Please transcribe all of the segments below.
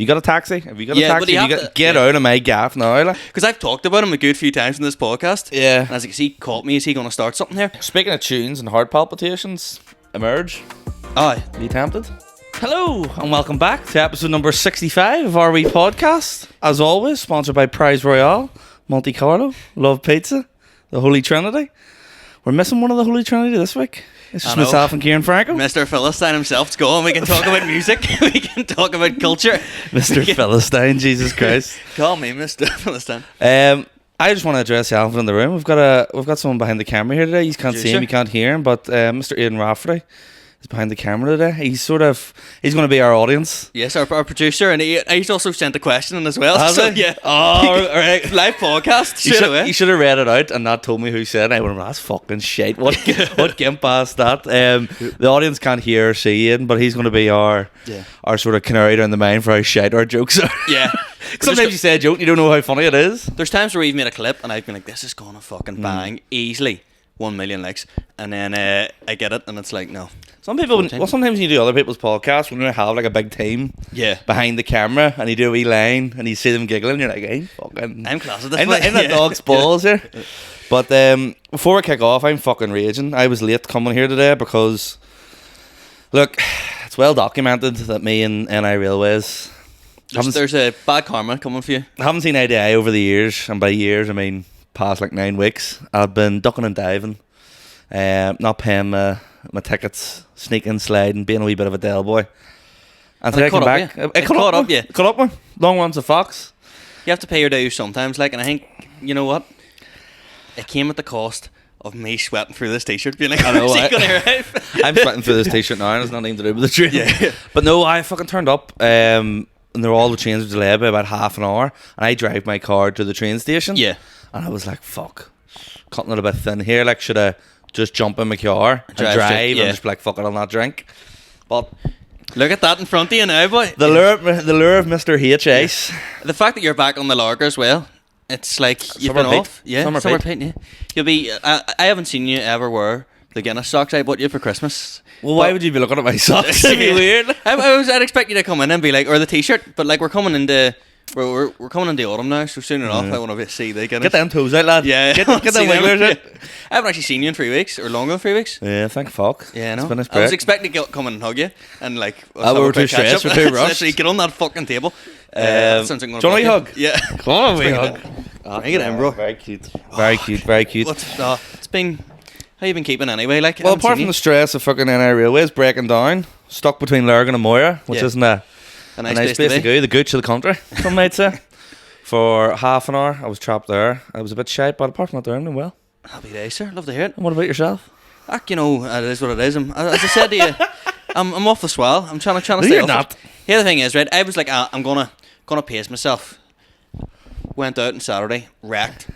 you got a taxi? Have you got a Yeah, but taxi? you Have you have got, to- get yeah. out of my gaff now. Like. Because I've talked about him a good few times in this podcast. Yeah. And I was like, is he caught me? Is he going to start something here? Speaking of tunes and heart palpitations, Emerge. Aye. Are you tempted? Hello and welcome back to episode number 65 of our wee podcast. As always, sponsored by Prize Royale, Monte Carlo, Love Pizza, the Holy Trinity. We're missing one of the Holy Trinity this week. It's just I know. myself and Kieran Franco. Mr. Philistine himself's going. We can talk about music. We can talk about culture. Mr. Philistine, Jesus Christ. Call me Mr. Philistine. I just want to address the elephant in the room. We've got someone behind the camera here today. You can't see him, you can't hear him, but Mr. Aidan Rafferty is behind the camera today. He's going to be our audience. Yes, our producer, and he's also sent a question in as well. Has so, he? yeah. Oh, all right. Live podcast, straight away. You should have read it out and not told me who said it. I would have been, that's fucking shit. What gimp ass that? The audience can't hear or see Aidan, but he's going to be our sort of canary down the mine for how shit our jokes are. Yeah. Sometimes you say a joke and you don't know how funny it is. There's times where we've made a clip and I've been like, this is going to fucking bang easily. 1 million likes. And then I get it and it's like, no. Sometimes when you do other people's podcasts, when you have like a big team behind the camera and you do a wee line and you see them giggling, you're like, hey, fucking... I'm class at this in the dog's balls here. But before I kick off, I'm fucking raging. I was late coming here today because, look, it's well documented that me and NI Railways... There's a bad karma coming for you. I haven't seen eye to eye over the years, and by years I mean past like 9 weeks. I've been ducking and diving, not paying my tickets, sneaking, sliding, being a wee bit of a Dale boy. And today I came back. It caught up, yeah. Caught up, man. Long one's a fox. You have to pay your dues sometimes, like, and I think, you know what? It came at the cost of me sweating through this t-shirt, being like, I know, where's he gonna arrive? I'm sweating through this t-shirt now, and it's nothing to do with the train. Yeah. But no, I fucking turned up, and all the trains were delayed by about half an hour, and I drive my car to the train station. Yeah. And I was like, fuck, cutting it a bit thin here. Like, should I just jump in my car and drive and just be like, fuck it, I'll not drink. But look at that in front of you now, boy. The lure of Mr. H. Ace. The fact that you're back on the lager as well, it's like you've Summer been Pete. off. Yeah, Summer Pete, yeah. You'll be. I haven't seen you ever wear the Guinness socks I bought you for Christmas. Well, why would you be looking at my socks? It'd be weird. I'd expect you to come in and be like, or the t-shirt, but like we're coming into autumn now, so soon enough I want to see the Guinness. Get them toes out, lad. Yeah, get them wigglers out. I haven't actually seen you in 3 weeks or longer than 3 weeks. Yeah, thank fuck. Yeah, no. It's been a I was expecting to come in and hug you and like. We were too stressed, we're too rushed. Get on that fucking table. Sounds like do you want a hug? Yeah. Come on, we hug. Bring it in, bro. Very cute. Very cute. Very cute. It's been. How you been keeping anyway? Like, well, apart from the stress of fucking NI Railways breaking down, stuck between Lurgan and Moira, which isn't a nice place to go. The gooch of the country, some might say. For half an hour, I was trapped there. I was a bit shy, but apart from that, doing well. Happy days, sir. Love to hear it. And what about yourself? You know, it is what it is. As I said to you, I'm off the swell. I'm trying to stay you're off not. it. The other thing is, right, I was like, I'm gonna pace myself. Went out on Saturday, wrecked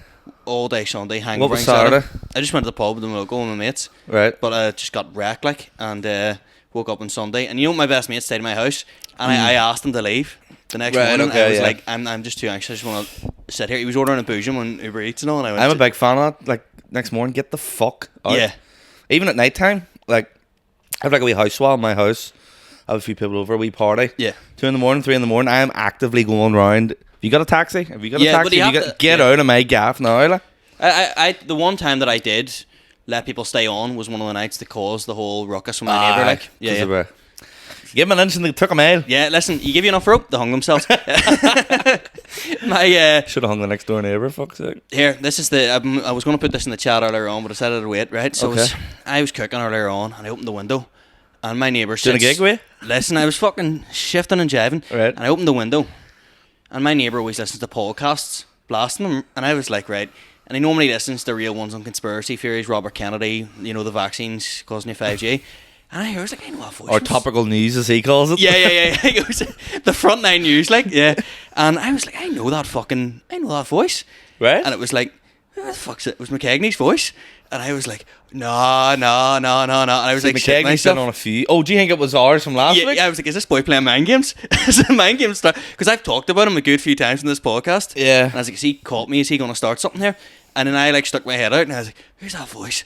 all day Sunday, hangover. What was Saturday? I just went to the pub with the local with my mates. Right. But I just got wrecked, like, and woke up on Sunday. And you know, my best mate stayed in my house, and I asked him to leave the next morning. Okay, I was like, I'm just too anxious. I just want to sit here. He was ordering a boozum on Uber Eats and all. And I'm a big fan of that. Like, next morning, get the fuck out. Yeah. Even at night time, like, I have like a wee house swap in my house. I have a few people over, a wee party. Yeah. 2 a.m, 3 a.m, I am actively going round. Have you got a taxi? Have you got a taxi? Get out of my gaff now, like. I the one time that I did let people stay on was one of the nights that caused the whole ruckus with my neighbour. Like, Give them an inch and they took a mile. Yeah, listen, you give you enough rope, they hung themselves. Should have hung the next door neighbour, fuck's sake. Here, this is the. I was going to put this in the chat earlier on, but I said I'd wait, right? So I was cooking earlier on, and I opened the window, and my neighbour doing a gig with? Listen, I was fucking shifting and jiving, right? And I opened the window, and my neighbour always listens to podcasts, blasting them, and I was like, right. And he normally listens to real ones on conspiracy theories, Robert Kennedy, you know, the vaccines causing you 5G. And I was like, I know that voice. Or topical news, as he calls it. Yeah. He goes, the frontline news, like, yeah. And I was like, I know that voice. Right. And it was like, what the fuck's it? It was McKegney's voice. And I was like, no. And I was like, shit myself. On a few. Oh, do you think it was ours from last week? Yeah, I was like, is this boy playing mind games? Is it mind games? Because I've talked about him a good few times in this podcast. Yeah. And I was like, is he caught me? Is he going to start something here? And then I like stuck my head out and I was like, who's that voice?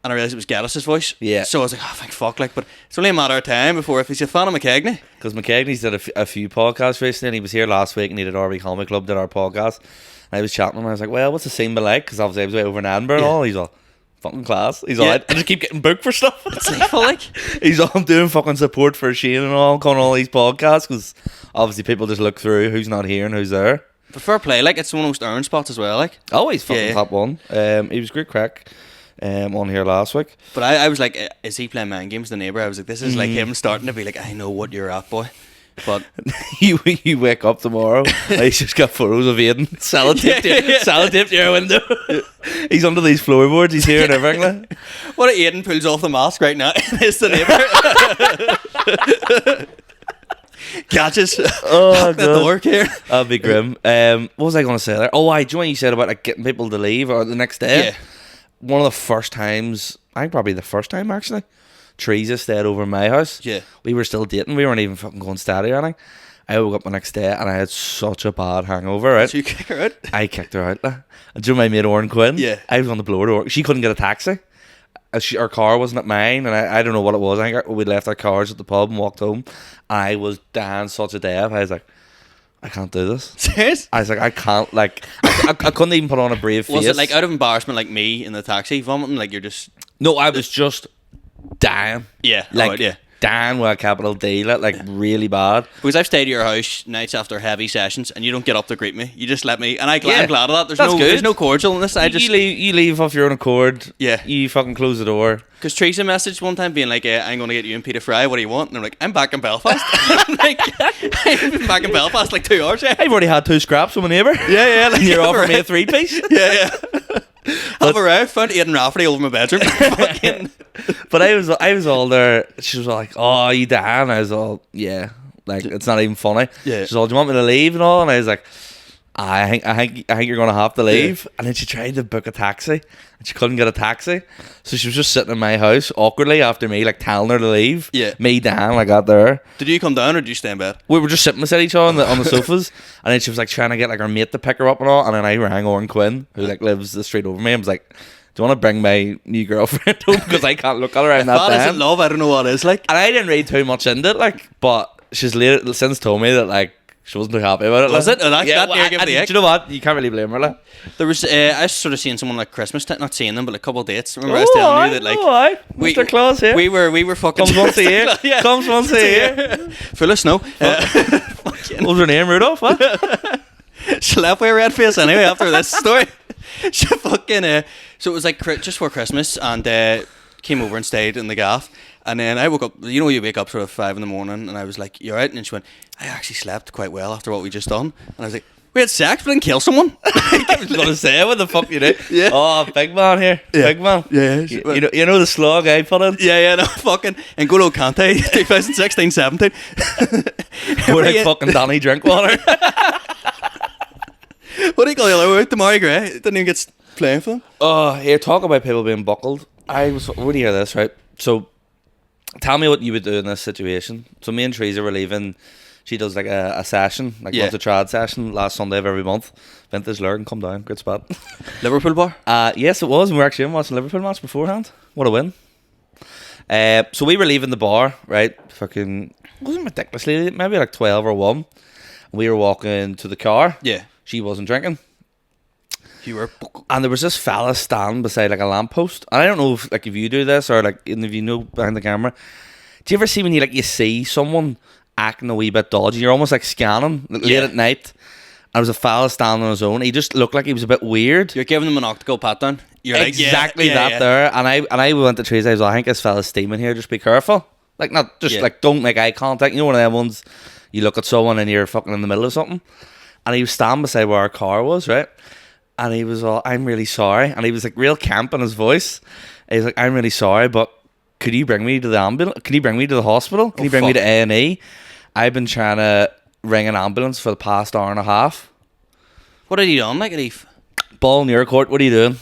and I realised it was Gaddis's voice. Yeah. So I was like, oh, thank fuck, like, but it's only a matter of time before if he's a fan of McKegney. Because McKegney's did a few podcasts recently, and he was here last week, and he did RB Comic Club, did our podcast. And I was chatting to him, and I was like, well, what's the scene be like? Because obviously I was way over in Edinburgh and all. He's all, fucking class. He's all, I just keep getting booked for stuff. It's lethal, like. He's all doing fucking support for Shane and all, on all these podcasts, because obviously people just look through who's not here and who's there. But fair play, like, it's one of the most earned spots as well, like. Oh, he's fucking top one. He was great crack on here last week. But I was like, is he playing mind games, the neighbour? I was like, this is like him starting to be like, I know what you're at, boy. But you wake up tomorrow and he's just got photos of Aiden sellotaped to your window. He's under these floorboards, he's here and everything. Like. What if Aiden pulls off the mask right now? It's the neighbour. Catches the door here. That'd be grim. What was I going to say there? Oh, do you know what you said about like getting people to leave or the next day? Yeah. One of the first times, I think probably the first time actually, Teresa stayed over in my house. Yeah. We were still dating. We weren't even fucking going steady or anything. I woke up the next day and I had such a bad hangover, right? So you kick her out? I kicked her out. Like. And do you know my mate Oren Quinn? Yeah. I was on the blower to work. She couldn't get a taxi. Her car wasn't at mine, and I don't know what it was. I think we left our cars at the pub and walked home. I was down such a death. I was like, I can't do this. Serious? I was like, I can't, like, I couldn't even put on a brave face. Was it like out of embarrassment, like me in the taxi vomiting? Like you're just... No, I was just dying. Yeah. Like, right, yeah. dying with a capital D, like really bad. Because I've stayed at your house nights after heavy sessions, and you don't get up to greet me. You just let me, and I'm glad of that. There's no cordialness. You leave off your own accord. Yeah. You fucking close the door. Because Teresa messaged one time being like, I'm going to get you and Peter Fry. What do you want? And I'm like, I'm back in Belfast. I'm like, I've been back in Belfast like 2 hours. Yeah. I've already had 2 scraps with my neighbour. Yeah. Like, and you're offering me a 3-piece. Yeah. I've arrived, found Aidan Rafferty over my bedroom. But I was all there. She was all like, "Oh, you Dan?" I was all, "Yeah." Like it's not even funny. Yeah. She's all, "Do you want me to leave and all?" And I was like, I think you're gonna have to leave." Yeah. And then she tried to book a taxi, and she couldn't get a taxi, so she was just sitting in my house awkwardly after me, like telling her to leave. Yeah. Me Dan, I got there. Did you come down or did you stay in bed? We were just sitting beside each other on the sofas, and then she was like trying to get like her mate to pick her up and all, and then I rang Oren Quinn, who like lives the street over me, and was like, "Do you want to bring my new girlfriend home because I can't look at her?" And that isn't love. I don't know what it is like. And I didn't read too much into it, like, but she's later since told me that like she wasn't too happy about it. Was like. it? That give the do you know what? You can't really blame her. Like. There was I was sort of seeing someone like Christmas, not seeing them, but like a couple of dates. Remember I was telling you that like Mr. Claus here. We were fucking comes once a year. Yeah. Comes once a year. Full of snow. What was her name? Rudolph? What? She left with a red face anyway after this story. She fucking so it was like just for Christmas, and came over and stayed in the gaff. And then I woke up, you know, you wake up sort of 5 a.m, and I was like, "You're right." And she went, "I actually slept quite well after what we just done." And I was like, "We had sex, but didn't kill someone." I was gonna say, what the fuck you do? Yeah. Oh, big man here. Yeah. Big man. Yeah. You know the slog I put in? Yeah, no, fucking. And N'Golo Kante, 2016-17. We're like fucking Danny Drinkwater. What do you call the other word? Damari Gray didn't even get playing for them. Oh, here, talk about people being buckled. When you hear this, right? So, tell me what you would do in this situation. So, me and Teresa were leaving. She does like a session, like once a trad session, last Sunday of every month. Vintage Lurgan, come down, good spot. Liverpool bar? Yes, it was. And we were actually in watching the Liverpool match beforehand. What a win. So, we were leaving the bar, right? Fucking, it wasn't ridiculously, maybe like 12 or 1. We were walking to the car. Yeah. She wasn't drinking. You were. And there was this fella standing beside like a lamppost. And I don't know if you do this or like if you know behind the camera. Do you ever see when you see someone acting a wee bit dodgy? You're almost like scanning late at night. And there was a fella standing on his own. He just looked like he was a bit weird. You're giving him an optical pat down. You're exactly there. And I went to Teresa. I was like, I think this fella's steaming here. Just be careful. Like not just like don't make eye contact. You know one of them ones. You look at someone and you're fucking in the middle of something. And he was standing beside where our car was, right? And he was all, "I'm really sorry." And he was like real camp in his voice. He's like, "I'm really sorry, but could you bring me to the ambulance? Can you bring me to the hospital? Can you bring me to A&E? I've been trying to ring an ambulance for the past hour and a half." What had he done, like, Leaf? Ball in your court, what are you doing?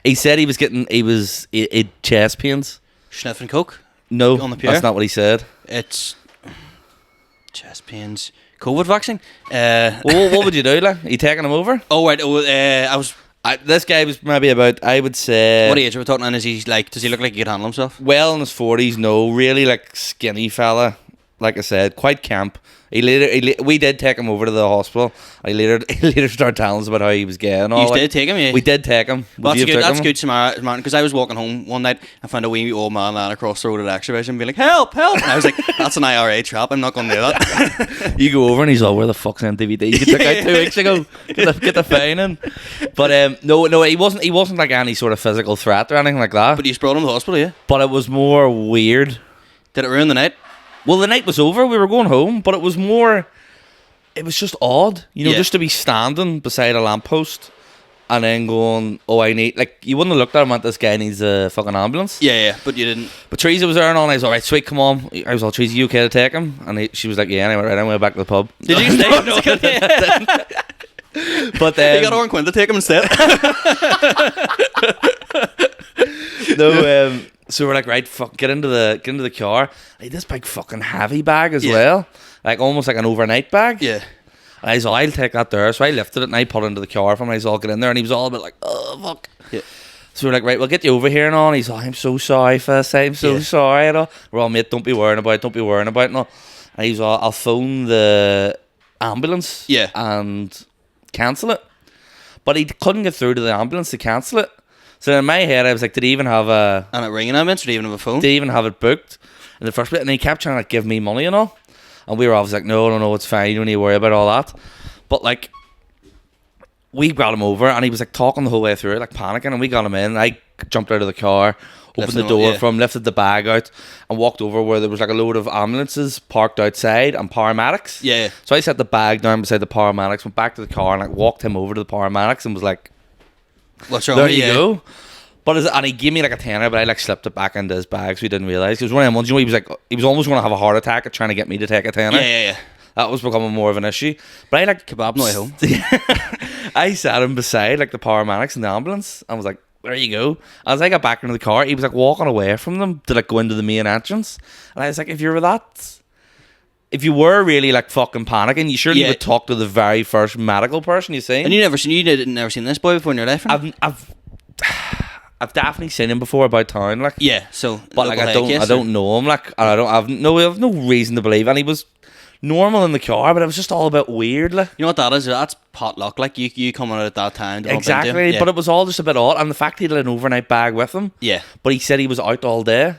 He said he had chest pains. Sniffing coke? No, on the pier? That's not what he said. It's chest pains. COVID vaccine. Well, what would you do? Like, are you taking him over? Oh right. I was This guy was maybe about, I would say... What age are we talking? And is he like? Does he look like he could handle himself? Well in his 40s, no. Really, like, skinny fella. Like I said, quite camp. We did take him over to the hospital. He later started telling us about how he was gay and all. You did take him, yeah? We did take him. Well, that's good, Samaritan, because I was walking home one night and found a wee old man lying across the road at Exhibition and being like, help, help. And I was like, that's an IRA trap. I'm not going to do that. You go over and he's all, where the fuck's them DVDs you took out 2 weeks ago? Get the fine in. But no, he wasn't like any sort of physical threat or anything like that. But you just brought him to the hospital, yeah? But it was more weird. Did it ruin the night? Well, the night was over. We were going home, but it was more... It was just odd, just to be standing beside a lamppost and then going, oh, I need... Like, you wouldn't have looked at him and this guy needs a fucking ambulance. Yeah, but you didn't. But Teresa was there and all, and I was all right, sweet, come on. I was all, Teresa, you okay to take him? And she was like, yeah, and I went, right, I went back to the pub. Did you stay? No, but you got Oren Quinn to take him instead. No, so we're like, right, fuck, get into the car. Like, this big fucking heavy bag as well, like almost like an overnight bag. Yeah. And I was all, I'll take that there. So I lifted it and I put it into the car for him. And I was all, get in there, and he was all a bit like, oh fuck. Yeah. So we're like, right, we'll get you over here and all. And he's all, I'm so sorry, Fess, I'm so sorry and all. We're all, mate, don't be worrying about it and all. And he's all, I'll phone the ambulance and cancel it. But he couldn't get through to the ambulance to cancel it. So in my head, I was like, did he even have a... And it ringing ambulance, or did he even have a phone? Did he even have it booked in the first place? And he kept trying to give me money and all. And we were obviously like, no, it's fine. You don't need to worry about all that. But like, we brought him over and he was like talking the whole way through it, like panicking. And we got him in. I jumped out of the car, opened the door for him, lifted the bag out and walked over where there was like a load of ambulances parked outside and paramedics. Yeah. So I set the bag down beside the paramedics, went back to the car and like walked him over to the paramedics and was like, what's wrong? There you go. But and he gave me like a tenner, but I like slipped it back into his bag, so he didn't realise. Because one of them ones, he was almost going to have a heart attack at trying to get me to take a tenner. Yeah. That was becoming more of an issue. But I like kebab no way home. I sat him beside like the paramedics in the ambulance. I was like, there you go. As I got back into the car, he was like walking away from them to like go into the main entrance, and I was like, if you were really like fucking panicking, you surely would talk to the very first medical person you seen. And you never seen this boy before in your life? I've definitely seen him before about town, like. Yeah, so but like I don't know him, like, and I have no reason to believe. And he was normal in the car, but it was just all a bit weird, like. You know what that is? That's pot luck. Like you coming out at that time. To exactly, but it was all just a bit odd. And the fact he had an overnight bag with him. Yeah. But he said he was out all day.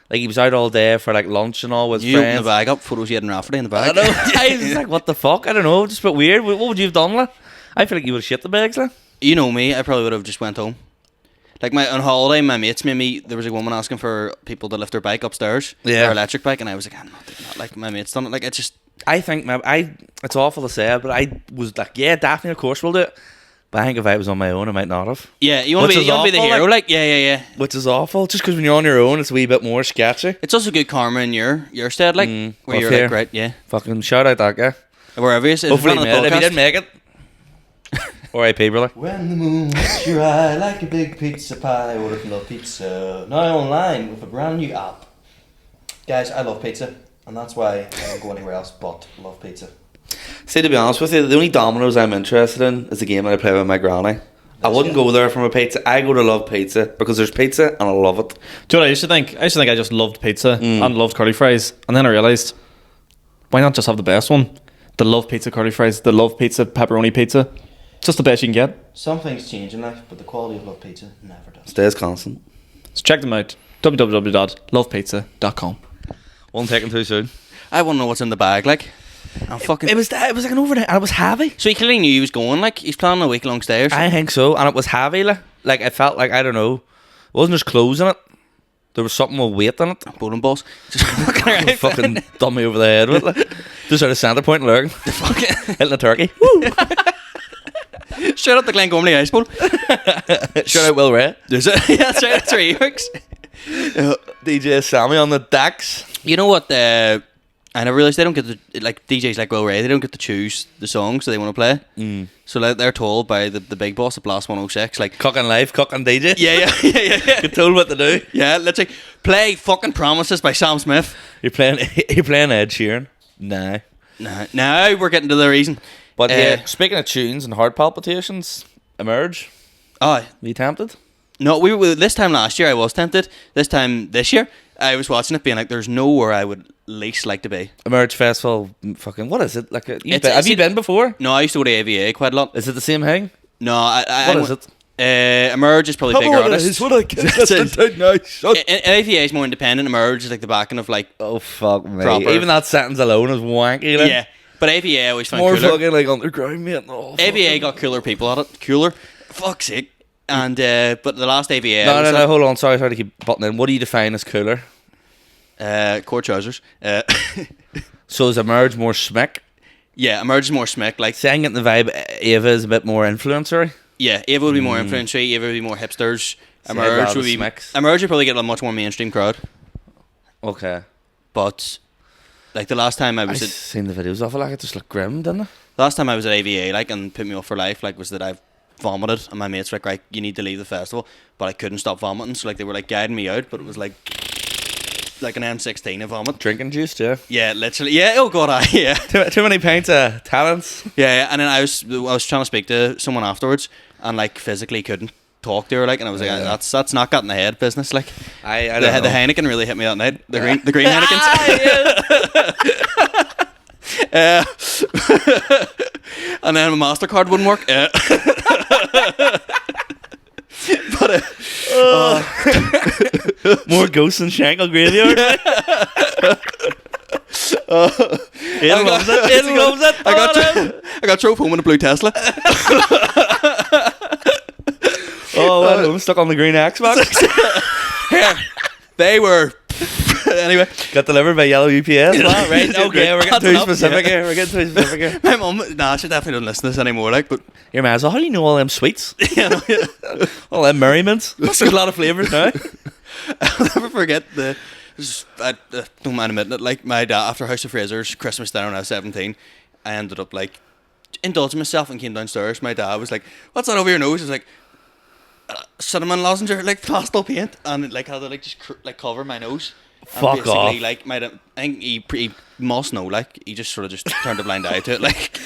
Like, he was out all day for like lunch and all with friends. You opened the bag up, photos you had in Rafferty in the bag. I know. I was like, what the fuck? I don't know, just a bit weird. What would you have done, like? I feel like you would have shit the bags, like. You know me, I probably would have just went home. Like on holiday, my mates made me. There was a woman asking for people to lift their bike upstairs, their electric bike, and I was like, I'm not doing that. Like my mates done it. Like it's just. I think it's awful to say, but I was like, yeah, definitely, of course we'll do it. But I think if I was on my own, I might not have. Yeah, you want to be the hero, like yeah. Which is awful, just because when you're on your own, it's a wee bit more sketchy. It's also good karma in your stead, like where you're like, right, yeah. Fucking shout out that guy. Wherever he is. Hopefully, if he didn't make it. R.I.P. brother. When the moon hits your eye like a big pizza pie, order from Love Pizza. Now online with a brand new app. Guys, I love pizza, and that's why I don't go anywhere else but love pizza. See, to be honest with you, the only Domino's I'm interested in is the game that I play with my granny. I wouldn't go there for my pizza. I go to Love Pizza because there's pizza and I love it. Do you know what I used to think? I used to think I just loved pizza and loved curly fries, and then I realised, why not just have the best one? The Love Pizza curly fries, the Love Pizza pepperoni pizza. It's just the best you can get. Some things change in life, but the quality of Love Pizza never does. Stays constant. So check them out. www.lovepizza.com. One taken too soon. I want to know what's in the bag, like. I'm fucking. It was like an overnight, and it was heavy. So he clearly knew he was going, like he's planning a week long stay or something. I think so, and it was heavy, like I felt like, I don't know, it wasn't just clothes in it. There was something with weight in it. Bowling balls. Just fucking dumb me over the head with it. Like. Just out of centre point and lurking. Hitting a turkey. Shout out to Glen Gormley Ice Bowl. Shout out Will Ray. Yeah, that's right. That's where he works. DJ Sammy on the decks. You know what? I never realised they don't get to, like DJs like Will Ray. They don't get to choose the songs that they want to play. So like, they're told by the big boss at Blast 106, like cooking live, cooking DJ. Yeah. You're told what to do. Yeah, let's like play fucking Promises by Sam Smith. You're playing Ed Sheeran. Nah. Now we're getting to the reason. But yeah, speaking of tunes and heart palpitations, Emerge. Oh, Were you tempted? no, we were this time last year. I was tempted. This time this year, I was watching it, being like, "There's nowhere I would least like to be." Emerge Festival, fucking, what is it? Like, It's- have you been before? No, I used to go to AVA quite a lot. Is it the same thing? No, What is it? Emerge is probably bigger artists. what I AVA is more independent. Emerge is like the backing of like Oh, fuck me. Proper. Even that sentence alone is wanky. Like. yeah. But AVA I always found More cooler. fucking, like, underground, mate. Oh, AVA got cooler people at it. Cooler. Fuck's sake. And but the last AVA No, hold on. Sorry to keep butting in. What do you define as cooler? core trousers. So is Emerge more smick? Yeah, Emerge is more smick. Like, See, I'm getting the vibe Ava is a bit more influencer. yeah, Ava would be more influential. Ava would be more hipsters. I'd Emerge rather would be smicks. Emerge would probably get a much more mainstream crowd. Okay. But like the last time I I was seen the videos of it, like, it just looked grim, didn't it? last time I was at AVA, like, and put me off for life, like, was that I've vomited, and my mates were like, right, you need to leave the festival, but I couldn't stop vomiting, so like they were like guiding me out, but it was like an M16 of vomit. Drinking juice, yeah. Yeah, literally. Yeah. Oh god, yeah. Too many pints of talents. Yeah, and then I was trying to speak to someone afterwards, and like physically couldn't talk to her, like, and I was like, that's not got in the head business, like. I The don't know. Heineken really hit me that night. The green Heinekens. And then my MasterCard wouldn't work. But More ghosts than Shankill Graveyard. Here comes it. Here comes it. I got drove home in a blue Tesla. Oh, well, I'm stuck on the green Xbox. They were anyway. Got delivered by yellow UPS. Well, right, okay, we're getting too Up, specific yeah. here. We're getting too specific here. My mum, she definitely doesn't listen to this anymore. Like, but Your man, so how do you know all them sweets? you know, All them merriments? There's a lot of flavours now. I'll never forget I don't mind admitting it. Like my dad, after House of Fraser's Christmas dinner when I was 17, I ended up like indulging myself and came downstairs. My dad was like, "What's that over your nose?" I was like, "Cinnamon lozenge, like pastel paint," and it, like had to like just cover my nose. And Fuck basically, off. like I think he must know. Like he just sort of just turned a blind eye to it. Like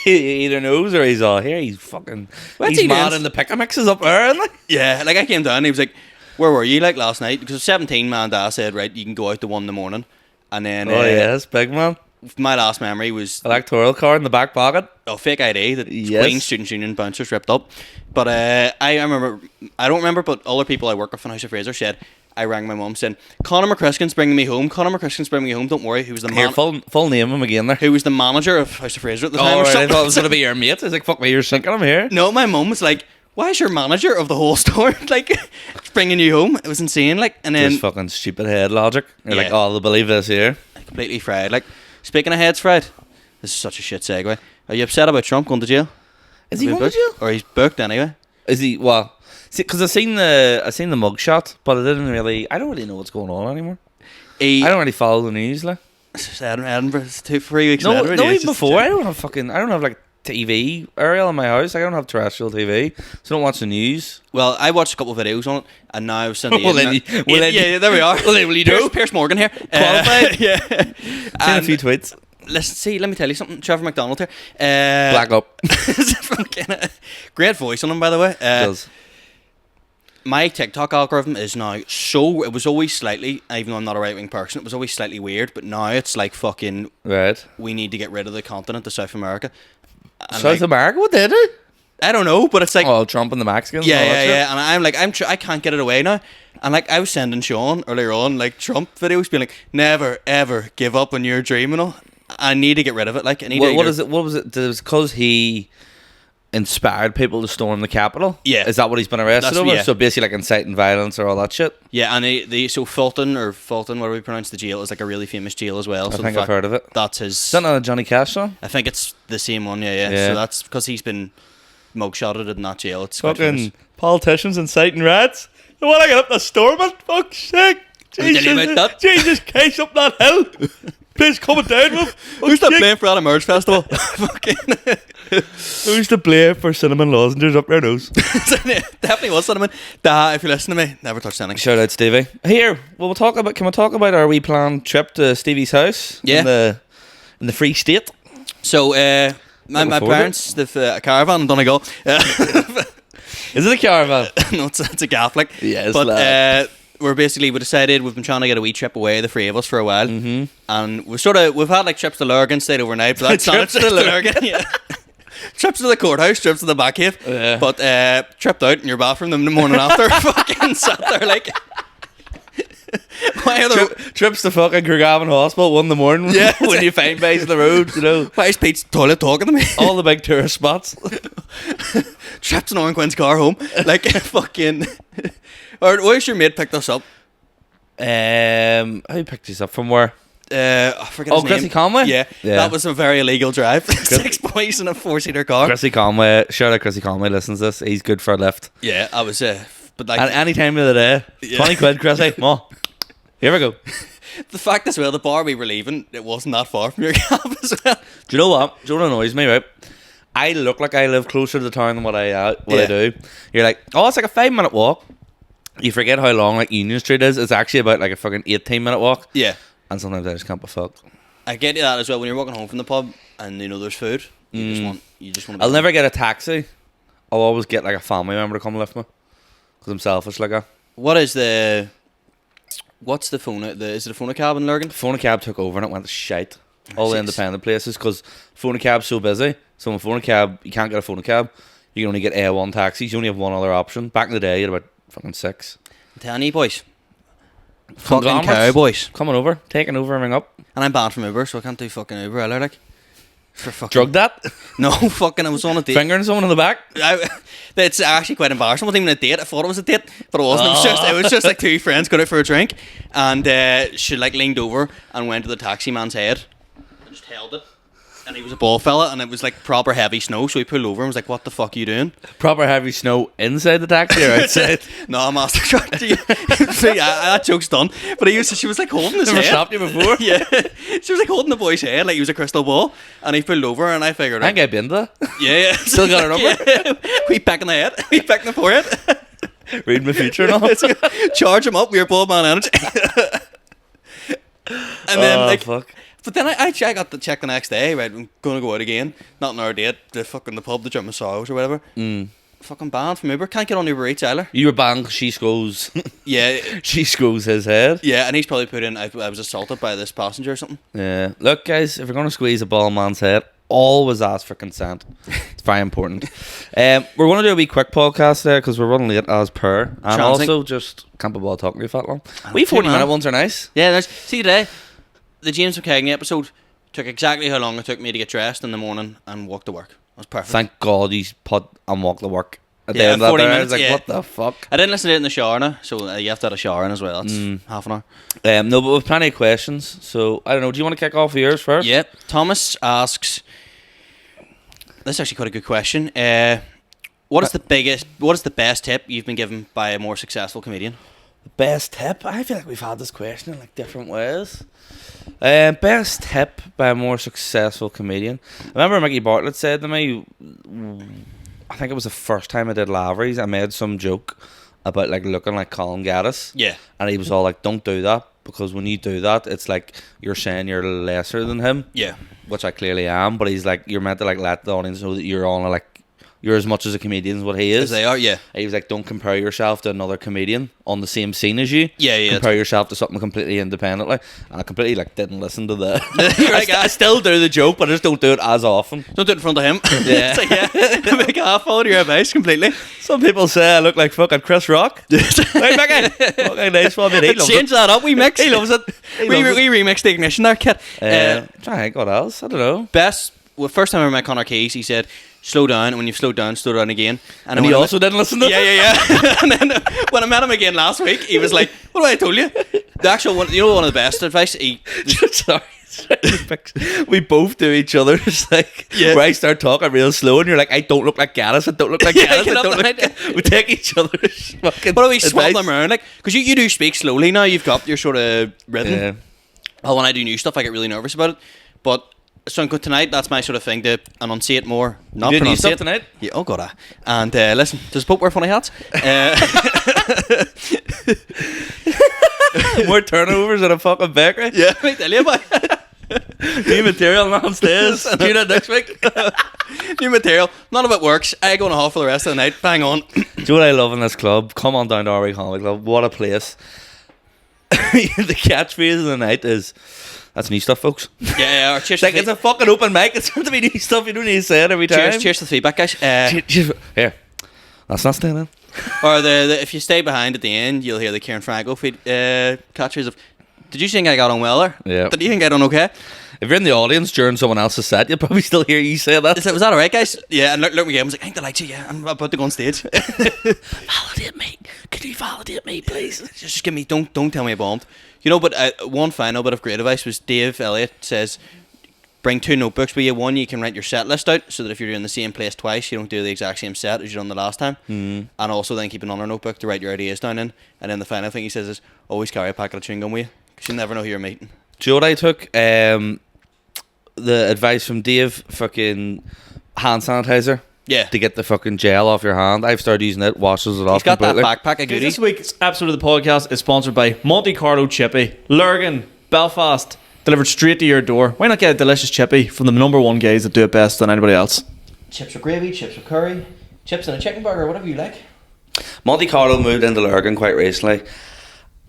He either knows or he's all here. He's fucking. What's he's he mad doing? in the pick a mixes up there. And like, yeah, like I came down. And he was like, "Where were you like last night?" Because I was 17, my dad said, "Right, you can go out to 1 in the morning," and then oh yes, big man. my last memory was Electoral card in the back pocket. a fake ID that Yes. Queen's Students' Union bouncers ripped up. But I don't remember, but other people I work with in House of Fraser said, I rang my mum saying, Conor McCriskin's bringing me home. Conor McCriskin's bringing me home. Don't worry. He was the Here, full name him again there. who was the manager of House of Fraser at the time. Oh, or right, I something. thought it was going to be your mate. I was like, fuck me, you're sinking him here. No, my mum was like, why is your manager of the whole store like bringing you home? It was insane. Like, and then Just fucking stupid head logic. You're like, Yeah. oh, they'll believe this here. completely fried. Like, speaking of heads fried, this is such a shit segue. Are you upset about Trump going to jail? Is he Been going to booked? jail? Or he's booked anyway? Is he? Well, see, because I seen the mugshot, but I don't really know what's going on anymore. He, I don't really follow the news, like. Edinburgh, it's 3 weeks No, in Edinburgh. no, yeah, even it's just- before I don't have like TV aerial in my house. I don't have terrestrial TV, so I don't watch the news. Well, I watched a couple of videos on it, and now I've sent the Well, then internet- you- well, then yeah, you- yeah, there we are. well, then will you do? Pierce Morgan here. Qualified? Yeah. Seen a And few tweets. listen, see, let me tell you something. Trevor McDonald here. Black up. Great voice on him, by the way. Does. My TikTok algorithm is now so. It was always slightly, even though I'm not a right wing person, it was always slightly weird, but now it's like fucking, Right. we need to get rid of the continent of South America. And South like, America, what did it? I don't know, but it's like, Oh, Trump and the Mexicans. yeah, and all yeah, that shit. yeah. And I'm like, I can't get it away now. And like, I was sending Sean earlier on, like, Trump videos being like, never, ever give up on your dream and all. I need to get rid of it. Like, I need to What is it? What was it? It was because he inspired people to storm the Capitol. Yeah. Is that what he's been arrested That's- over? yeah. So basically, like inciting violence or all that shit. Yeah, and so Fulton, whatever we pronounce the jail, is like a really famous jail as well. I So the think I've fact heard of it. That's his. Is that not a Johnny Cash song? I think it's the same one. Yeah, yeah. Yeah. So that's because he's been mugshotted in that jail. It's quite Fucking famous. politicians inciting rats. They want to get up the storm it. Fuck's sake. Let me tell you about that. Jesus Christ, up that hill. Please coming down with. Who's that playing for that Emerge Festival? Fucking. Who's to blame for cinnamon lozenges up their nose? Definitely was cinnamon. Dad, if you listen to me, never touch anything. Shout out Stevie. Here, can we talk about our wee planned trip to Stevie's house? Yeah. In the Free State. So, my Looking forward to parents, they've a caravan in Donegal. Is it a caravan? No, it's a gaff, like. Yes, but lad. we decided we've been trying to get a wee trip away, the three of us, for a while, and we've had like trips to Lurgan, stayed overnight, but that's not Trips to Lurgan. Yeah. Trips to the courthouse, trips to the back cave, Yeah. but tripped out in your bathroom the morning after, fucking sat there like. Why are there? Trips to fucking Craigavon Hospital 1 in the morning. Yeah. When you find guys on the road, you know. Why is Pete's toilet talking to me? All the big tourist spots. Trips in Owen Quinn's car home, like fucking. Or where's your mate picked us up? Who picked these up from where? I forget his Chrissy name. Conway? Yeah, Yeah. that was a very illegal drive. 6 boys in a 4-seater car. Chrissy Conway. Shout out Chrissy Conway listens to this. He's good for a lift. Yeah, I was. But like And any time of the day. Yeah. 20 quid, Chrissy. Come on. Here we go. the fact as well, the bar we were leaving, it wasn't that far from your cab as well. Do you know what? Do you know what annoys me, right? I look like I live closer to the town than what I do. You're like, oh, it's like a 5-minute walk. You forget how long like Union Street is. It's actually about like a fucking 18-minute walk. Yeah, And sometimes I just can't be fucked. I get that as well. When you're walking home from the pub and you know there's food, you just want. I'll never get a taxi. I'll always get like a family member to come lift me. Because I'm selfish like that. What's the phone? Is it a phone cab in Lurgan? Phone a cab took over and it went to shite. All the Jeez. independent places because phone a cab's so busy. So when phone a cab, you can't get a phone a cab. You can only get A1 taxis. You only have one other option. Back in the day, you had about fucking 6. I'm telling you, boys. Fucking Conglomerates cowboys. coming over, taking over and ring up. And I'm banned from Uber, so I can't do fucking Uber either, like. For fucking... Drug that? No, fucking, I was on a date. Fingering someone in the back? It's actually quite embarrassing. It wasn't even a date. I thought it was a date, but it wasn't. It was just like two friends going out for a drink, and she like leaned over and went to the taxi man's head and just held it. And he was a ball fella, and it was like proper heavy snow, so he pulled over and was like, "What the fuck are you doing?" Proper heavy snow inside the taxi or outside? No, I'm asking that joke's done. But she was like holding his Never head. stopped you before? Yeah, she was like holding the boy's head like he was a crystal ball, and he pulled over, and I figured, I think I've been to that. yeah, Still got her number? Yeah. We back in the head, we back in the forehead. Reading my future and all. Charge him up, we were ball man energy. And then like, fuck. but then I got the check the next day. Right, I'm gonna go out again. Not on our date. The pub, the gym massage or whatever. Fucking banned from Uber. Can't get on Uber Eats either. You were banned 'cause she scores. Yeah, She scores his head. yeah, and he's probably put in. I was assaulted by this passenger or something. Yeah. Look, guys, if you're going to squeeze a ball man's head, always ask for consent. It's very important. We're going to do a wee quick podcast there because we're running late as per. And Transit. also, just can't be bothered talking to you that long. Oh, We 40 man. minute ones are nice. Yeah, see today, the James McKagan episode took exactly how long it took me to get dressed in the morning and walk to work. It was perfect. Thank God he's put and walk to work. At the Yeah, end of that 40 there, I minutes, was like, yeah. what the fuck? I didn't listen to it in the shower now, so you have to have a shower in as well. That's half an hour. No, but we've plenty of questions. So, I don't know. Do you want to kick off with yours first? Yeah, Thomas asks. This is actually quite a good question. What is the best tip you've been given by a more successful comedian? Best tip? I feel like we've had this question in like different ways. Best tip by a more successful comedian. I remember Mickey Bartlett said to me, I think it was the first time I did Lavery's, I made some joke about like looking like Colin Gaddis. Yeah. And he was all like, don't do that, because when you do that, it's like you're saying you're lesser than him. Yeah. Which I clearly am, but he's like, you're meant to like let the audience know that you're on a like, you're as much as a comedian as what he is. As they are, yeah. He was like, don't compare yourself to another comedian on the same scene as you. Yeah, yeah. Compare yourself to something completely independently. And I completely like didn't listen to the... You're like, I still do the joke, but I just don't do it as often. Don't do it in front of him. Yeah. It's like, yeah. Make a half follow your advice completely. Some people say I look like fucking Chris Rock. Right, Mickey? Fucking nice one, mate. He loves Change it. that up, we mix. He loves it. He We loves it. remixed the ignition there, kid. Trying to think what else. I don't know. First time I met Connor Keys, he said, slow down, and when you've slowed down, slow down again. And he also didn't listen to it? Yeah. And then when I met him again last week, he was like, what have I told you? The actual one, one of the best advice, Sorry. We both do each other's like where I start talking real slow and you're like, I don't look like Gaddis, I don't look like Yeah, Gaddis, get I up don't and look. We take each other's fucking. But we swap advice. them around, like, because you do speak slowly now. You've got your sort of rhythm. Yeah. Oh, when I do new stuff, I get really nervous about it. But so good tonight. That's my sort of thing to enunciate more, not You did new stuff pronunciate. tonight? Yeah. Oh god. And listen, does Pope wear funny hats? More turnovers in a fucking bakery. Yeah, let me tell you about it. New material downstairs. Do that next week. New material. None of it works. I go on a hall for the rest of the night. Bang on. Do you know what I love in this club? Come on down to our Comedy Club. What a place. The catchphrase of the night is, that's new stuff, folks. Yeah, or cheers. Like, it's a fucking open mic. It's meant to be new stuff. You don't need to say it every time. Cheers to the feedback, guys. Here. That's not staying in. Or if you stay behind at the end, you'll hear the Kieran Franco catchphrase of, did you think I got on well there? Yeah. Did you think I done okay? If you're in the audience during someone else's set, you'll probably still hear you say that. Was that alright, guys? Yeah, and look again. I was like, I think they liked you. Yeah, I'm about to go on stage. Validate me. Could you validate me, please? Just give me. Don't tell me I bombed. You know, but one final bit of great advice was Dave Elliott says, bring 2 notebooks with you. One, you can write your set list out so that if you're doing the same place twice, you don't do the exact same set as you done the last time. And also then keep another notebook to write your ideas down in. And then the final thing he says is, always carry a packet of chewing gum with you because you never know who you're meeting. Do you know what I took? The advice from Dave, fucking hand sanitizer. Yeah. To get the fucking gel off your hand. I've started using it, washes it off. He's got completely. that backpack of goodies. This week's episode of the podcast is sponsored by Monte Carlo Chippy, Lurgan, Belfast, delivered straight to your door. Why not get a delicious chippy from the number one guys that do it best than anybody else? Chips with gravy, chips with curry, chips and a chicken burger, whatever you like. Monte Carlo moved into Lurgan quite recently.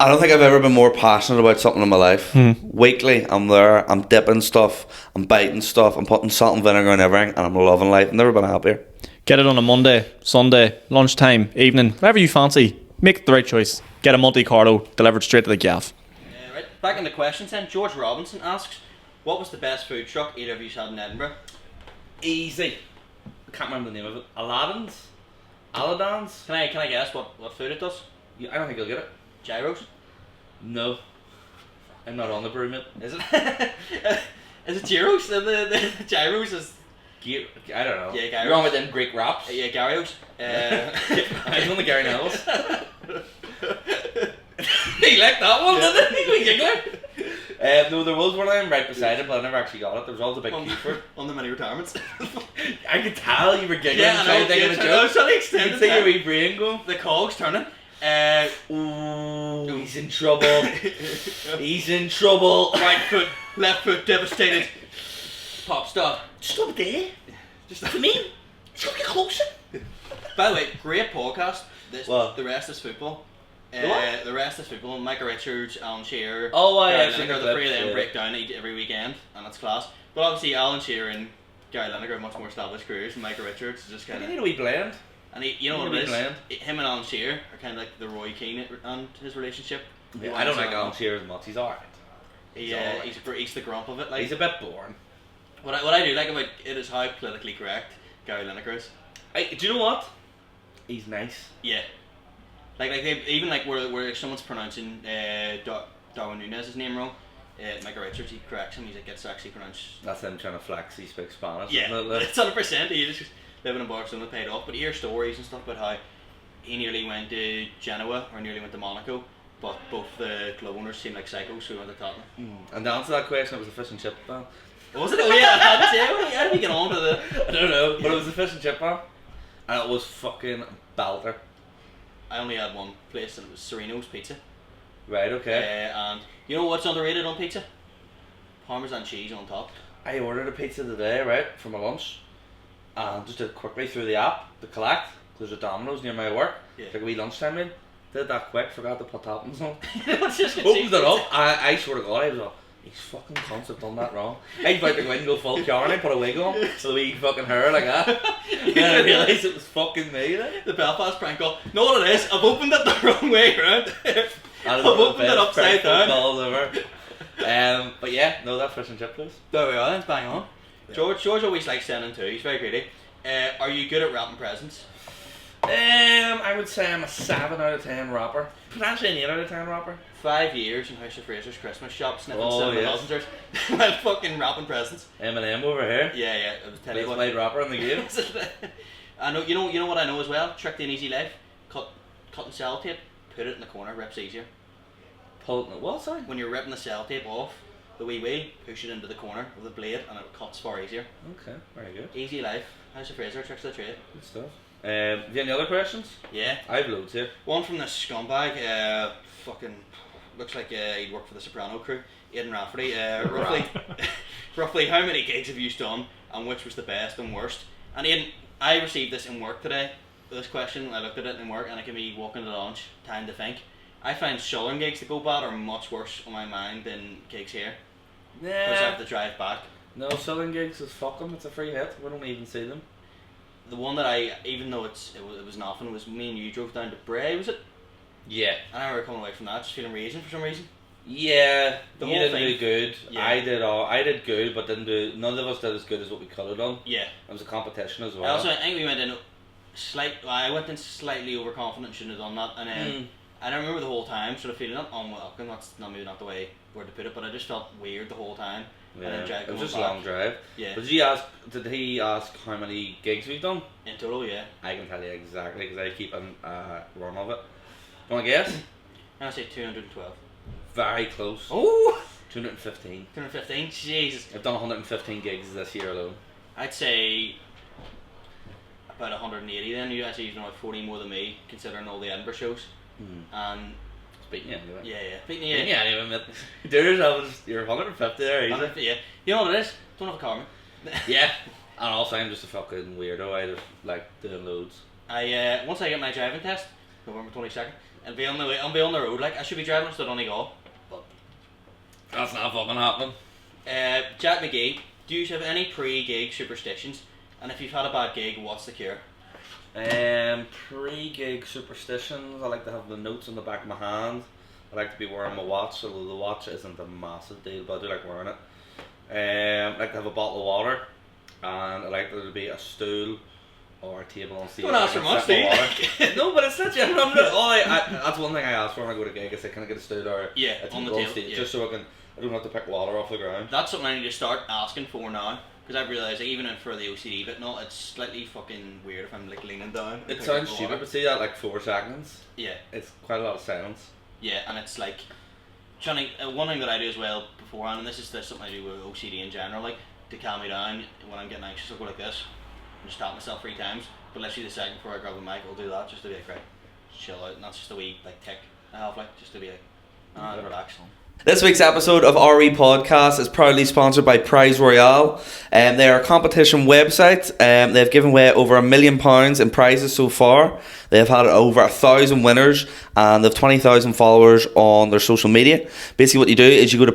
I don't think I've ever been more passionate about something in my life. Weekly, I'm there, I'm dipping stuff, I'm biting stuff, I'm putting salt and vinegar on everything, and I'm loving life. I've never been happier. Get it on a Monday, Sunday, lunchtime, evening, whatever you fancy. Make the right choice. Get a Monte Carlo delivered straight to the gaff. Right, back in the questions then. George Robinson asks, what was the best food truck either of you had in Edinburgh? Easy. I can't remember the name of it. Aladdin's? Can I guess what food it does? Yeah, I don't think you'll get it. Gyros? No. I'm not on the pyramid. Is it? Is it gyros? The gyros is... I don't know. Yeah, gyros. You're on with them Greek wraps. Yeah, gyros. I'm on the Gary Knowles. He liked that one, didn't he? We giggler. No, there was one of them right beside it, but I never actually got it. There was always a big queue for it. On the many retirements. I could tell you were giggling. Yeah, I know. Thinking I a joke. was trying to extend You'd it. see your wee brain go. The cogs turning. Ooh, he's in trouble. He's in trouble. Right foot, left foot, devastated. Pop star. Just over there. Just for me. Just go get closer. By the way, great podcast. What? The rest is football. What? The rest is football. Micah Richards, Alan Shearer. Oh, I Gary have seen Lineker, the the three of clips, them yeah. break down every weekend, and it's class. But obviously, Alan Shearer and Gary Lineker have much more established careers, and Micah Richards is just kind You of. need a wee blend. And you know You what need it a is? blend. Him and Alan Shearer are kind of like the Roy Keane and his relationship. Yeah, I don't like Alan Shearer as much. He's alright. Yeah, he's the grump of it. Like He's a bit boring. what I do like about it is how politically correct Gary Lineker is. Do you know what? He's nice. Yeah. Like they even like where someone's pronouncing Darwin Nunez's name wrong, Micah Richards, he corrects him. He's like, it's actually pronounced. That's him trying to flex. He speaks Spanish. Yeah, Isn't it? it's 100%. He just living in Barcelona paid off. But you hear stories and stuff about how he nearly went to Genoa or nearly went to Monaco, but both the club owners seemed like psychos who went to Tottenham. And to answer that question, it was a fish and chip ban. Was it? Oh yeah, I had to say. How did we get on to the? I don't know, but it was a fish and chip ban, and it was fucking belter. I only had one place, and it was Sereno's Pizza. Right, okay. And you know what's underrated on pizza? Parmesan cheese on top. I ordered a pizza today, right, for my lunch, and just did it quickly through the app to collect. There's a Domino's near my work. Yeah. Took a wee lunchtime in. Did that quick. Forgot to put toppings on. It's just Opened it up. I swear to God, I was like, these fucking cunts have done that wrong. I was about to go in and go full Karen. I put a wig on, so the wee fucking hair like that. And then I realised it was fucking me. Like. The Belfast prank call. Know what it is? I've opened it the wrong way around. I've opened it upside down. But yeah, no, that fish and chip place. There we are, then, bang on. Yeah. George always likes sending too, he's very greedy. Are you good at wrapping presents? I would say I'm a 7 out of 10 rapper. Potentially an 8 out of 10 rapper. 5 years in House of Fraser's Christmas shop, sniffing Oh, cinnamon yes. messengers while fucking wrapping presents. Eminem over here. Yeah, it was tell you Best what. played rapper in the game. I know, you know what I know as well? Trick to an easy life. Cut and sellotape, put it in the corner, rips easier. Pull it. What? Sorry. When you're ripping the sellotape off the wee wheel, push it into the corner with the blade and it cuts far easier. Okay, very good. Easy life. House of Fraser, tricks of the trade. Good stuff. Have you any other questions? Yeah. I've loads here. One from this scumbag, fucking looks like he'd work for the Soprano crew. Aidan Rafferty. Roughly how many gigs have you done and which was the best and worst. And Ian, I received this in work today. This question, I looked at it in work, and it can be walking to lunch, time to think. I find southern gigs that go bad are much worse on my mind than gigs here. Because I have to drive back. No, southern gigs is fucking. It's a free hit. We don't even see them. The one that I, even though it was nothing, was me and you drove down to Bray, was it? Yeah. And I remember coming away from that just feeling raging for some reason. Yeah, The you whole didn't thing. do good. Yeah. I did good, but didn't do. None of us did as good as what we could have done. Yeah. It was a competition as I well. think we went in I went in slightly overconfident, shouldn't have done that, and then I remember the whole time sort of feeling not unwelcome. That's maybe not the way where to put it, but I just felt weird the whole time. Yeah, And then it was just a back. long drive. Yeah. But did he ask how many gigs we've done? In total, yeah. I can tell you exactly because I keep a run of it. Do you want to guess? I say 212. Very close. Oh! 215. 215? Jesus. I've done 115 gigs this year alone. I'd say about 180 then. You actually done about 40 more than me, considering all the Edinburgh shows. And Beating you anyway. yeah. Beating Beating you. you anyway, mate. You're 150 there, easy. Yeah. You know what it is? Don't have a car, man. Yeah. And also, I'm just a fucking weirdo. I just like doing loads. Once I get my driving test, November 22nd, I'll be on the road. Like I should be driving instead of Donegal. But That's not fucking happening. Jack McGee, do you have any pre-gig superstitions? And if you've had a bad gig, what's the cure? Pre-gig superstitions. I like to have the notes on the back of my hand. I like to be wearing my watch, although the watch isn't a massive deal, but I do like wearing it. I like to have a bottle of water, and I like there to be a stool or a table on stage. Don't ask for much, do you? No, but it's not just. That's one thing I ask for when I go to gig. I say, can I get a stool or Yeah, a on the table table, stage, yeah. just so I don't have to pick water off the ground. That's something I need to start asking for now. Because I've realised, like, even for the OCD bit, no, it's slightly fucking weird if I'm like leaning down. and It picking sounds up the stupid, water. but see that like 4 seconds. Yeah, It's quite a lot of silence. yeah, and it's like, one thing that I do as well beforehand, and this is something I do with OCD in general, like to calm me down when I'm getting anxious. I'll go like this, and just tap myself 3 times. But literally the second before I grab the mic, I'll do that just to be like, right, chill out, and that's just a wee like tick I have, like just to be like, relax. This week's episode of RE Podcast is proudly sponsored by Prize Royale. They are a competition website. They've given away over £1 million in prizes so far. They've had over 1,000 winners and they've 20,000 followers on their social media. Basically what you do is you go to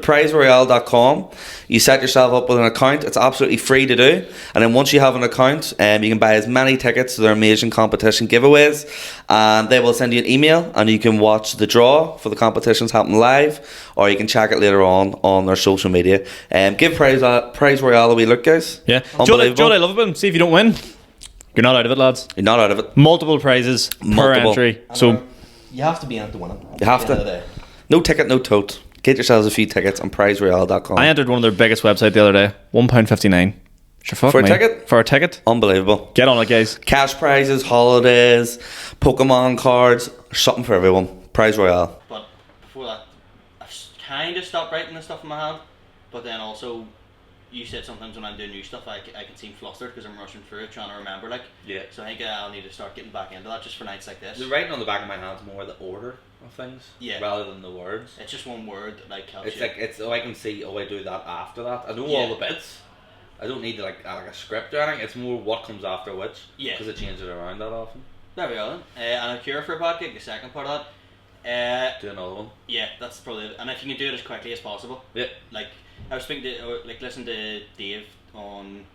prizeroyale.com, you set yourself up with an account. It's absolutely free to do. And then once you have an account, you can buy as many tickets to their amazing competition giveaways. And they will send you an email and you can watch the draw for the competitions happen live, or you can check it later on their social media. Give Prize Royale a wee look, guys. Yeah. Unbelievable. Joe, I love them. See if you don't win, you're not out of it, lads. You're not out of it. Multiple prizes per Multiple. entry. So You have to be in to win it. You have At the end of the to. day. No ticket, no tote. Get yourselves a few tickets on prizeroyale.com. I entered one of their biggest website the other day. £1.59. Sure, fuck For a me. ticket? For a ticket. Unbelievable. Get on it, guys. Cash prizes, holidays, Pokemon cards, something for everyone. Prize Royale. But before that, I've kind of stopped writing the stuff in my hand. But then also, you said sometimes when I'm doing new stuff, I can seem flustered because I'm rushing through it, trying to remember. Like, Yeah. so I think I'll need to start getting back into that just for nights like this. The writing on the back of my hand's more the order of things, Yeah. rather than the words. It's just one word that like helps It's you. like I can see. I do that after that. I know Yeah. all the bits. I don't need to like a script or anything. It's more what comes after which. Yeah. Because it changes around that often. There we go then. And a cure for a bad gig, the second part of that. Do another one. Yeah, that's probably, and if you can do it as quickly as possible. Yeah. Like, I was speaking to, or like, listening to Dave on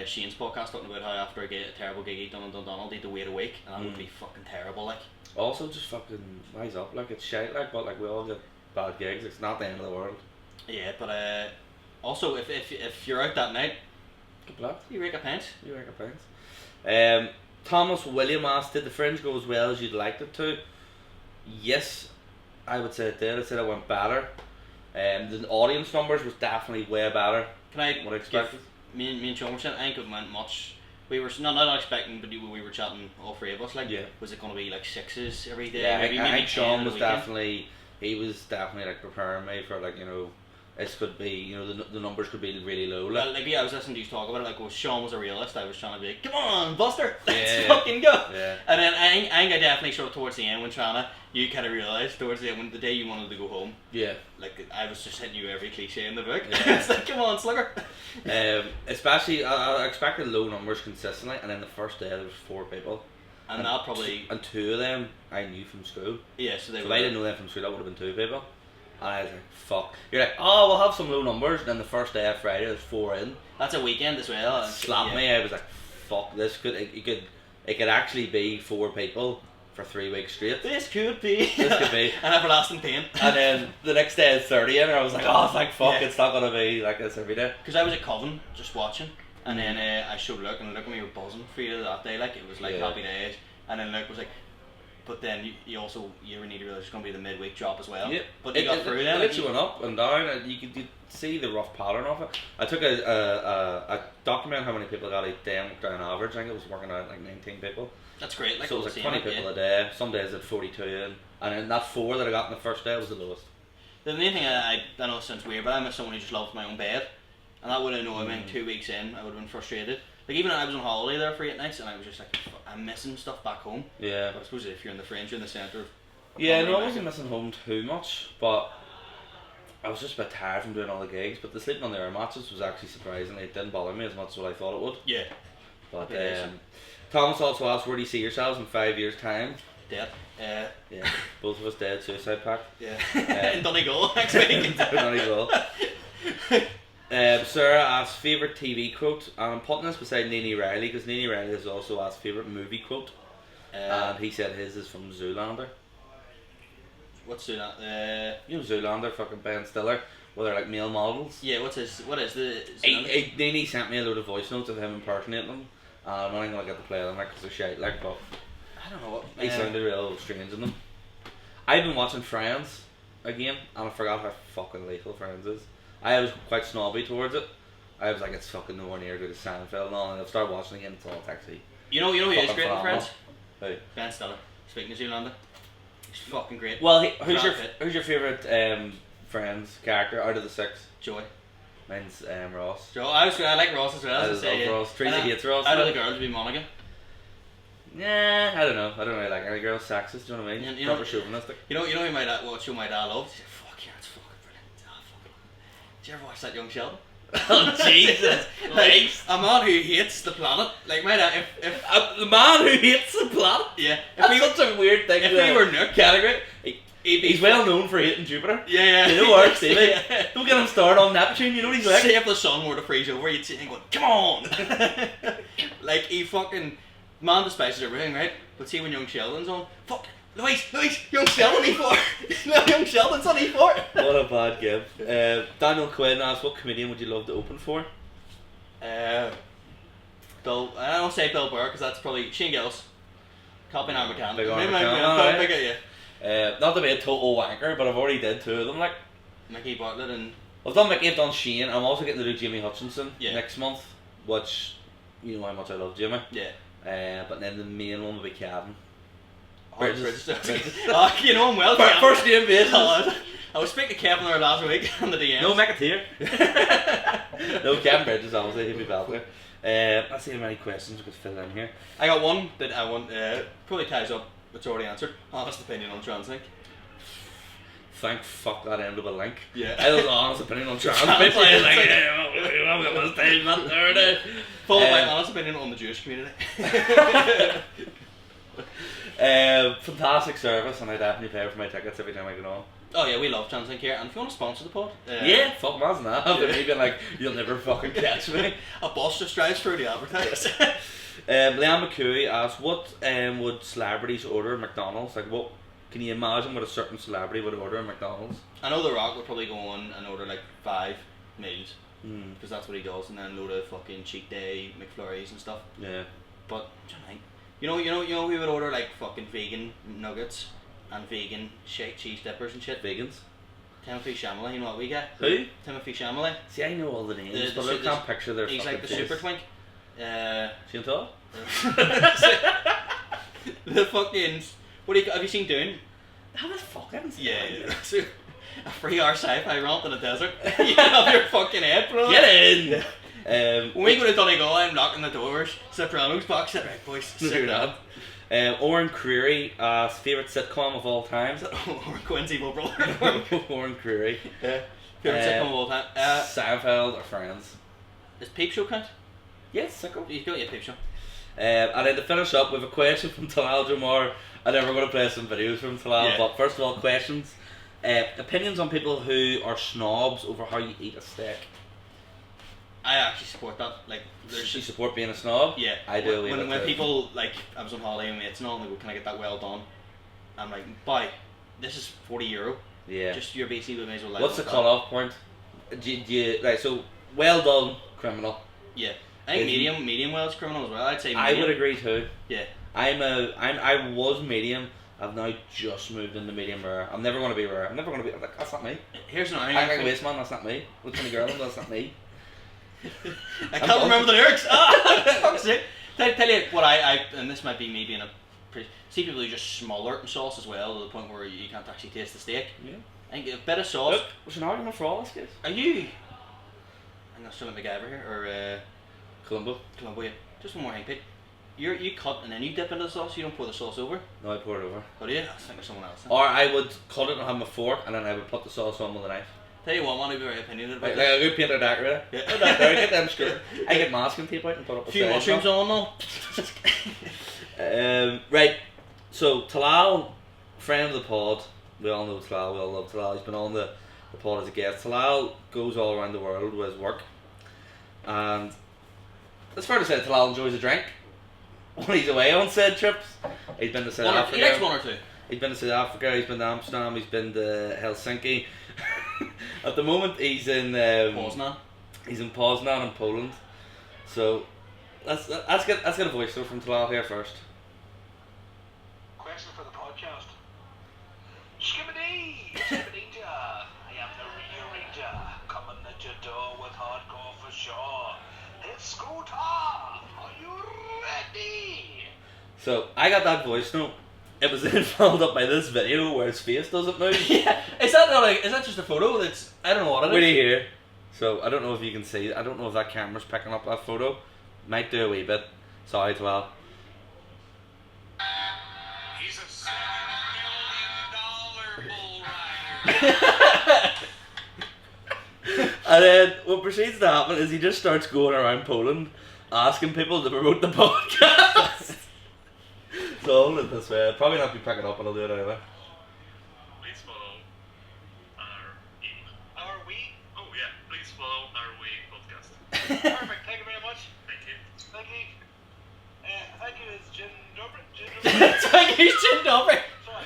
Shane's podcast talking about how after a terrible gig he'd done in Dundonald, he'd to wait a week, and that would be fucking terrible, like. Also, just fucking rise up. Like it's shite. Like, but like we all get bad gigs. It's not the end of the world. Yeah, but also, if you're out that night, Good luck. you rake a pint. You reckon, thanks. Thomas William asked, did the Fringe go as well as you'd liked it to? Yes, I would say it did. I said it went better. The audience numbers was definitely way better. Can I What I expected. me and Sean were saying, I think it went much. We were not expecting, but we were chatting, all 3 of us, like, Yeah. was it going to be like 6s every day? Yeah, maybe I think 10 Sean on was the weekend? definitely, he was definitely like preparing me for like, you know, it could be, you know, the numbers could be really low. Well, like, yeah, I was listening to you talk about it. Like, well, Sean was a realist. I was trying to be like, come on, Buster, let's Yeah. fucking go. Yeah. And then I think I definitely showed towards the end when Trana, you kind of realised towards the end when the day you wanted to go home. Yeah. Like, I was just hitting you every cliche in the book. Yeah. It's like, come on, Slugger. Especially, I expected low numbers consistently, and then the first day there was 4 people. And that probably... And 2 of them I knew from school. Yeah, so they So were... if I didn't know them from school, that would have been 2 people. And I was like, fuck. You're like, oh, we'll have some low numbers. And then the first day of Friday, there's 4 in. That's a weekend as well. It slapped me. I was like, fuck, this could... It could actually be 4 people for 3 weeks straight. This could be. This could be. An everlasting pain. And then the next day is 30 in, and I was like, oh, thank fuck, Yeah. it's not going to be like this every day. Because I was at Coven just watching, and then I showed Luke, and Luke and me were buzzing for you that day. Like, it was like Yeah. happy days. And then Luke was like, but then you also you need to realize it's going to be the midweek drop as well. Yeah. But you got through then. It literally went up and down, and you could see the rough pattern of it. I took a document how many people got a day down average. I think it was working out like 19 people. That's great. Like, So it was like 20 people a day. Some days at 42 in, and then that 4 that I got in the first day was the lowest. The main thing I know sounds weird, but I'm someone who just loves my own bed, and that would have annoyed me. 2 weeks in, I would have been frustrated. Like, even when I was on holiday there for 8 nights, and I was just like, I'm missing stuff back home. Yeah. But I suppose if you're in the fringe, you're in the centre. Yeah, no, I wasn't missing home too much, but I was just a bit tired from doing all the gigs. But the sleeping on the air matches was actually surprising. It didn't bother me as much as what I thought it would. Yeah. But Yeah, Thomas also asked, where do you see yourselves in 5 years' time? Dead. Yeah, both of us dead, suicide pact. Yeah. In Donegal next week. Donegal. Sarah asked favourite TV quote, and I'm putting this beside Nene Riley because Nene Riley has also asked favourite movie quote, and he said his is from Zoolander. What's that? You know Zoolander, fucking Ben Stiller, where they're like male models. Yeah, what is the... Nene sent me a load of voice notes of him impersonating them, and I'm not even going to get to play them like because they're shite, like, but I don't know what... he sounded real strange in them. I've been watching Friends again, and I forgot how fucking lethal Friends is. I was quite snobby towards it. I was like, it's fucking nowhere near good as Seinfeld and all, and I've started watching it again, it's all actually... You know who is fucking great in phenomenal. Friends? Who? Ben Stiller. Speaking of Zoolander. He's fucking great. Well, Brad Pitt. who's your favourite Friends character out of the 6? Joy. Mine's Ross. Joe, I like Ross as well. I as say, love Ross. Tracy hates Ross. Out of the girls, would be Monica. Yeah, I don't know. I don't really like any girls. Sexist, do you know what I mean? You know- Proper chauvinistic. You know who my dad, what show my dad loved? He said, fuck yeah, it's fucking brilliant. Oh, fuck. Did you ever watch that Young Sheldon? Oh Jesus! Like, a man who hates the planet. Like my dad, if The man who hates the planet. yeah, That's such a weird thing. if to we were Nook, category, he'd be he's well known for hating Jupiter. Yeah, You know what, Stevie? Yeah. Don't get him started on Neptune. You know what he's like. Say if the sun were to freeze over, you'd see him going, come on! Like, he fucking... Man despises everything, right? But see when Young Sheldon's on, fuck, Louise, Young Sheldon E4! No, Young Sheldon's on E4! What a bad give. Daniel Quinn asked, what comedian would you love to open for? Bill, I don't say Bill Burr, because that's probably Shane Gillis. Copy Arm McCann. Big Arm McCann, Yeah. Not to be a total wanker, but I've already did 2 of them. Like, Mickey Bartlett and... I've done Mickey, I've done Shane. I'm also getting to do Jamie Hutchinson next month, which, you know how much I love Jamie. Yeah. But then the main one will be Kevin. Bridges. Oh, you know him well. First name basis. I was speaking to Kevin there last week on the DMs. No McAteer. No, Kevin Bridges, obviously, he'll be back there. Let's see how many questions we could fill in here. I got one that I want, probably ties up, it's already answered. Honest opinion on TransLink. Thank fuck that end of a link. Yeah. I was honest opinion on trans people. Trans- Like, yeah, I'm gonna stay not there. Followed by honest opinion on the Jewish community. Fantastic service, and I definitely pay for my tickets every time I get on. Oh yeah, we love TransLink here, and if you want to sponsor the pod, Yeah, fuck man's that. After me being like, you'll never fucking catch me. a boss just drives through the advertise. Liam McCooey asked, what would celebrities order at McDonald's? Like, what can you imagine what a certain celebrity would order at McDonald's? I know The Rock would probably go on and order like 5 meals, Mm. because that's what he does, and then a load of fucking cheat day McFlurries and stuff. Yeah. But you know, we would order like fucking vegan nuggets and vegan cheese dippers and shit. Vegans. Timothy Chalamet, you know what we get? Who? Timothy Chalamet. See, I know all the names, The but I can't picture their He's fucking like the face. super twink. See him talk? The fucking... What do you... Have you seen Dune? Have a fucking Yeah. A 3-hour sci-fi romp in the desert. You have your fucking head, bro. Get in! When we go to Donegal, I'm knocking the doors. Sopranos box it. Right, boys. Sit down. Oren Creary, favourite sitcom of all time. Or Quincy, my brother. Oren Creary. Yeah. Favourite sitcom of all time. Seinfeld or Friends. Does Peep Show count? Yes, sitcom. You go, yeah, Peep Show. And then to finish up with a question from Talal Jamar, and then we're going to play some videos from Talal. Yeah. But first of all, questions. Opinions on people who are snobs over how you eat a steak. I actually support that. Like, Do there's you support being a snob? yeah. I do. When people, like, I was on holiday with mates and all, and they go, "Can I get that well done?" I'm like, "Boy, this is €40. Yeah. Just your basically may as well." What's the cut-off point? Do you, right, so well done, criminal. Yeah, I think Is- medium well is criminal as well. I'd say. I Medium. would agree too. Yeah. I was medium. I've now just moved into medium rare. I'm never going to be rare. I'm never going to be. Like, that's not me. Here's an I iron. like a waste man. That's not me. Looking at a girl, that's not me. I can't remember the lyrics. Fuck's sake. Tell you what I and this might be me being a see people who just smother it in sauce as well to the point where you can't actually taste the steak. Yeah. I think a bit of sauce. Look, there's an argument for all this, guys. Are you? I'm not still MacGyver here or Columbo. Columbo. Yeah. Just one more thing, Pete. You cut and then you dip into the sauce. You don't pour the sauce over. No, I pour it over. Oh, do you? I think of someone else. Then. Or I would cut it and have my fork, and then I would put the sauce on with a knife. Tell you what, man, I'd be very opinionated about Like a good painter decorator. Yeah. Put that there, get them screwed. I get masking tape out and put up A a few side mushrooms shot. on though. Right, so Talal, friend of the pod, we all know Talal, we all love Talal, he's been on the pod as a guest. Talal goes all around the world with his work, and it's fair to say Talal enjoys a drink when he's away on said trips. He's been to South Africa. He likes one or two. He's been to South Africa, he's been to Amsterdam, he's been to Helsinki. At the moment he's in Poznan. He's in Poznan in Poland. So let's get a voice note from Talal here first. Question for the podcast. Skibbity! Skibbity-da! I am the Reader, coming at your door with hardcore for sure. It's Scooter! Are you ready? So I got that voice note. It was then followed up by this video where his face doesn't move. Yeah. Is that just a photo? That's I don't know what it is. Really here. So I don't know if you can see. I don't know if that camera's picking up that photo. Might do a wee bit. Sorry, Talal. He's a $7 million bull rider. And then what proceeds to happen is he just starts going around Poland asking people to promote the podcast. So I'll hold it this way. I'll probably not be picking up, but I'll do it anyway. Please follow our Are we? Oh yeah, please follow our Way podcast. Perfect, thank you very much. Thank you. Thank you. Thank you, it's Jin Dobrik. Thank you, Jin Dobrik. Sorry,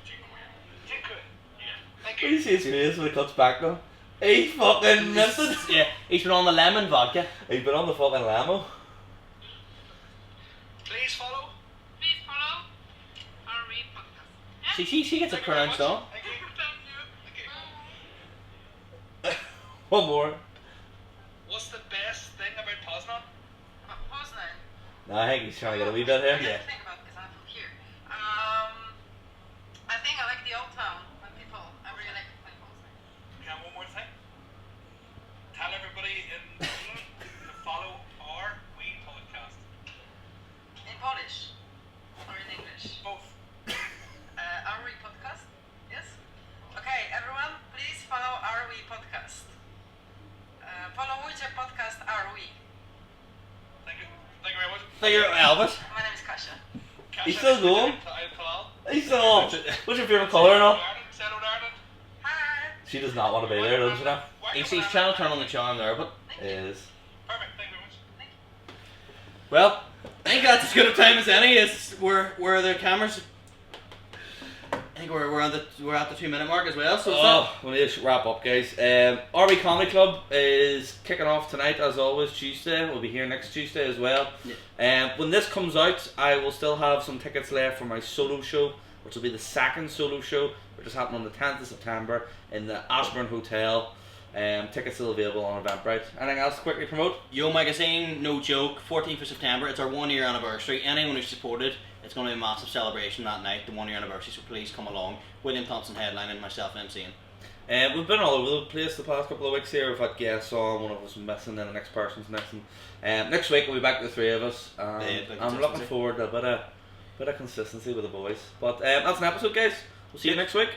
Dziękuję. Dziękuję. Yeah. Thank Can you you. see his face when it cuts back though? He fucking missed it. Yeah, he's been on the lemon vodka. He's been on the fucking Lamo. Please follow. Please follow our Way podcast. She gets it Thank you very pronounced much. on. Thank you. Thank you. One more. What's the best thing about Poznan? Poznan. No, I think he's trying to get a wee bit here. I think about because I'm from here. I think I like the old town and people. I really like to play Poznan. Yeah, one more thing. Tell everybody in Poland to follow our Wee podcast. In Polish or in English. Both. Our Way podcast. Yes. Okay, everyone, please follow our Way podcast. Followujcie podcast Our Way. Thank you. Thank you very much. Thank you, Elvis. My name is Kasia. He's still going. Talal. He's still on. What's your favourite colour and all? Settled Ireland. Hi. She does not want to be there, doesn't she now? He's trying to turn on the charm there, but It is. Perfect. Thank you very much. well, I think that's as good a time as any. Is where the cameras. I think we're at the 2-minute mark as well. So it's Oh, we need to wrap up, guys. RB Comedy Club is kicking off tonight, as always, Tuesday. We'll be here next Tuesday as well. When this comes out, I will still have some tickets left for my solo show, which will be the second solo show, which is happening on the 10th of September in the Ashburn Hotel. Tickets still available on Eventbrite. Anything else to quickly promote? Yo Magazine, no joke, 14th of September, it's our 1 year anniversary. Anyone who supported It's going to be a massive celebration that night, the 1 year anniversary. So please come along. William Thompson headlining, myself MCing. We've been all over the place the past couple of weeks here. We've had guests on, one of us missing, then the next person's missing. Next week we'll be back to the three of us. I'm looking forward to a bit of consistency with the boys. But that's an episode, guys. We'll see you next week.